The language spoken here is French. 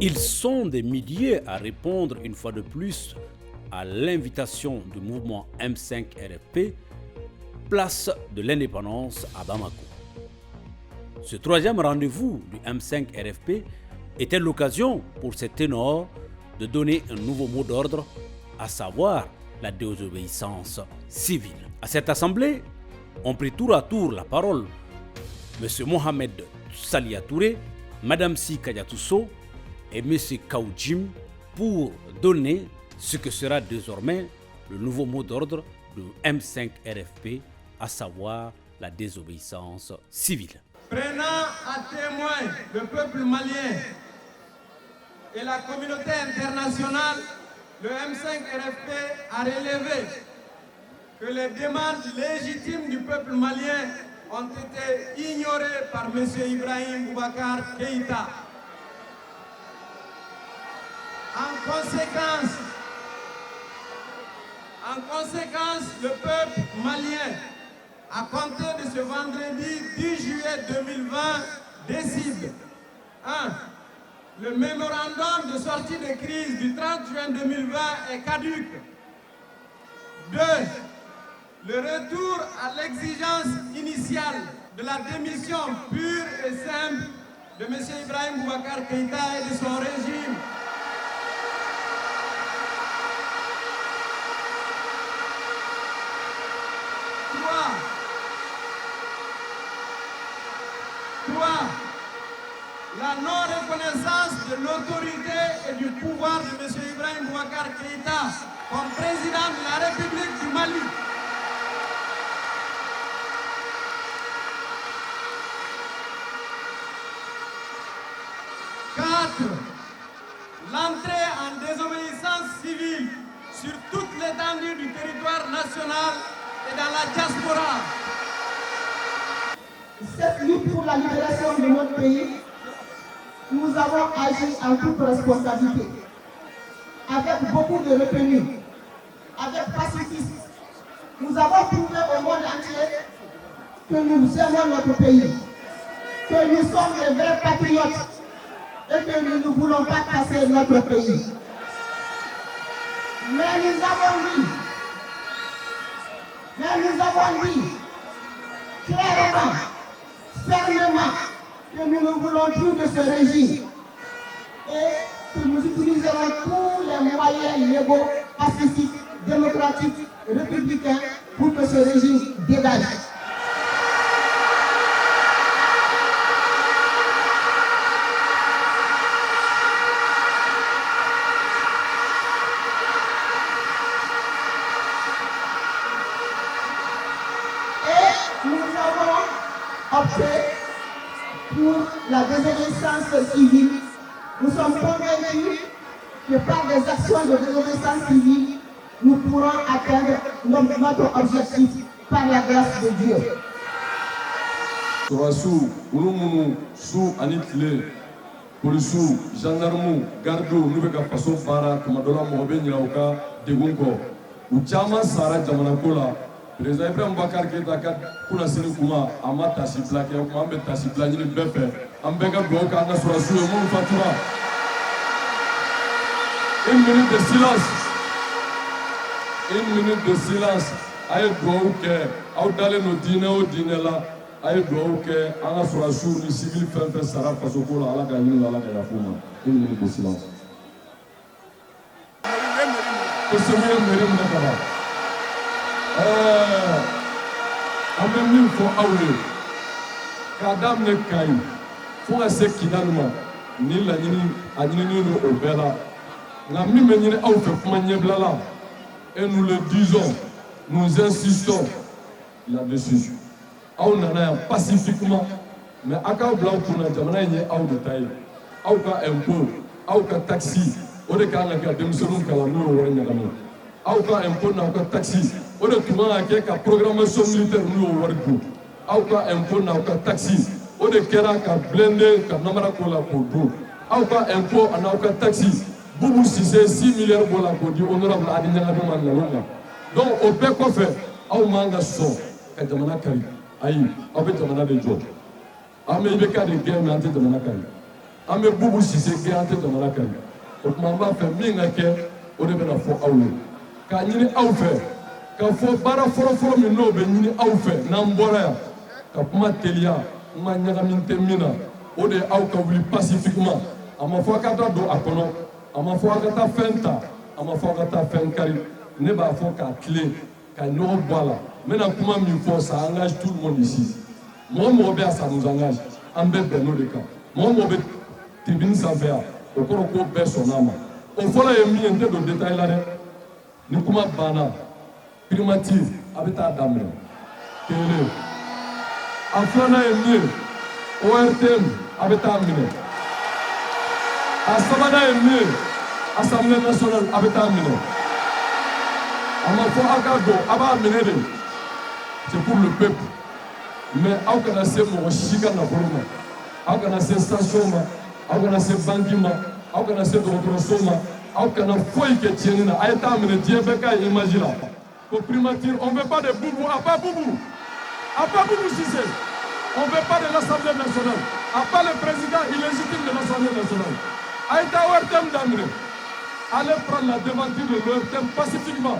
Ils sont des milliers à répondre une fois de plus à l'invitation du mouvement M5 RFP, place de l'indépendance à Bamako. Ce troisième rendez-vous du M5 RFP était l'occasion pour ces ténors de donner un nouveau mot d'ordre, à savoir la désobéissance civile. À cette assemblée, ont pris tour à tour la parole M. Mohamed Salia Touré, Mme Si Kadiatousso et M. Kaoudjim pour donner ce que sera désormais le nouveau mot d'ordre de M5 RFP, à savoir la désobéissance civile. Prenant à témoin le peuple malien et la communauté internationale, le M5 RFP a relevé que les demandes légitimes du peuple malien ont été ignorées par M. Ibrahim Boubacar Keïta. En conséquence, le peuple malien, à compter de ce vendredi 10 juillet 2020, décide 1. Le mémorandum de sortie de crise du 30 juin 2020 est caduc. 2. Le retour à l'exigence initiale de la démission pure et simple de M. Ibrahim Boubacar Keïta et de son régime. 3. La non-reconnaissance de l'autorité et du pouvoir de M. Ibrahim Boubacar Keïta comme président de la République du Mali. 4. L'entrée en désobéissance civile sur toute l'étendue du territoire national et dans la diaspora. Cette lutte pour la libération de notre pays, nous avons agi en toute responsabilité, avec beaucoup de retenue, avec pacifisme. Nous avons prouvé au monde entier que nous aimons notre pays, que nous sommes des vrais patriotes et que nous ne voulons pas casser notre pays. Mais nous avons dit clairement, fermement, que nous ne voulons plus de ce régime et que nous utiliserons tous les moyens légaux, pacifiques, démocratiques, républicains pour que ce régime dégage. Et nous avons opté pour la désobéissance civile. Nous sommes convaincus que par des actions de désobéissance civile, nous pourrons atteindre notre objectif par la grâce de Dieu. Surasu, Urumunu, Su Anitle, Polisu, Gendarmu, Gardo, Nubeka Faso Fara, Kamadola Mohamed Nyauka, Degunko, Uchama Sara Jamanakola, Président Ibrahim Boubacar Keïta kuna sini kuma ama tasi plaqué kuma ambe tasi plaqué ni befe ambega bloka na Surasu et mon fatura. Une minute de silence. Une minute de silence. Aye doou ke aw dale no dîner la aye doou ke anga Surasu ni civil fen sara faso ko la ala ka yin la ala ka yafuma. Une minute de silence. Que ce mien mérite de kaba. An bɛ min fɔ aw ye k'a daminɛ Kayi fo ka se Kidali ma ni laɲini a ɲinini don o bɛɛ la nka min bɛ ɲini aw fɛ kuma ɲɛbila la et nous le disons nous insistons là-dessus aw nana yan pacifiquement mais a k'aw bila aw kunna jamana in ye aw de ta ye aw ka impôt aw ka taxi o de kan ka kɛ denmisɛnninw kalan n'o ye wari ɲagami aw ka impôt n'aw ka taxi o de tun man ka kɛ ka programmation militaire n'u y'o wari dun aw ka impôt n'aw ka taxi o de kɛra ka blende ka namara ko la k'o dun aw ka impôt n'aw ka taxi Boubou Cissé 6 milliards bɔ la k'o di honorable Adi Ɲagami ma nkalon kan donc o bɛɛ kɔfɛ aw man ka sɔn ka jamana kari ayi aw bɛ jamana de jɔ an bɛ IBK de gɛn mais an tɛ jamana kari an bɛ Bubu Sise gɛn an tɛ jamana kan ye o tuma an b'a fɛ min ka kɛ o de bɛna fɔ aw ye k'a ɲini aw fɛ k'a fɔ baara fɔlɔfɔlɔ min n'o bɛ ɲini aw fɛ n'an bɔra yan ka kuma teliya kuma ɲagamin tɛ min na o de ye aw ka wuli pacifiquement a ma fɔ a ka taa don a kɔnɔ a ma fɔ a ka taa fɛn ta a ma fɔ a ka taa fɛn kari ne b'a fɔ k'a tilen ka ɲɔgɔn bɔ a la n bɛna kuma min fɔ ça engage tout le monde ici mɔgɔ mɔgɔ bɛ yan ça nous engage an bɛɛ bɛn n'o de kan mɔgɔ mɔgɔ bɛ tribune sanfɛ yan o kɔrɔ ko bɛɛ sɔnn'a ma o fɔlɔ ye min ye n tɛ don détail la dɛ ni kuma banna primature a bɛ taa daminɛ kelen a filanan ye min ye ORTM a bɛ taa minɛ a sabanan ye min ye Assemblée nationale a bɛ taa minɛ a ma fɔ aw ka don a b'a minɛ de c'est pour le peuple mais aw kana se mɔgɔ si ka nafolo ma aw kana se station ma aw kana se banque ma aw kana se dɔgɔtɔrɔso ma aw kana foyi kɛ tiɲɛni na a ye taa minɛ diɲɛ bɛɛ k'a ye image la ko primature on veut pas de Boubou à pas Boubou Cissé on veut pas de l'Assemblée nationale à pas le président illégitime de l'Assemblée nationale a ye taa ORTM daminɛ allez prendre la devanture de l'ORTM pacifiquement.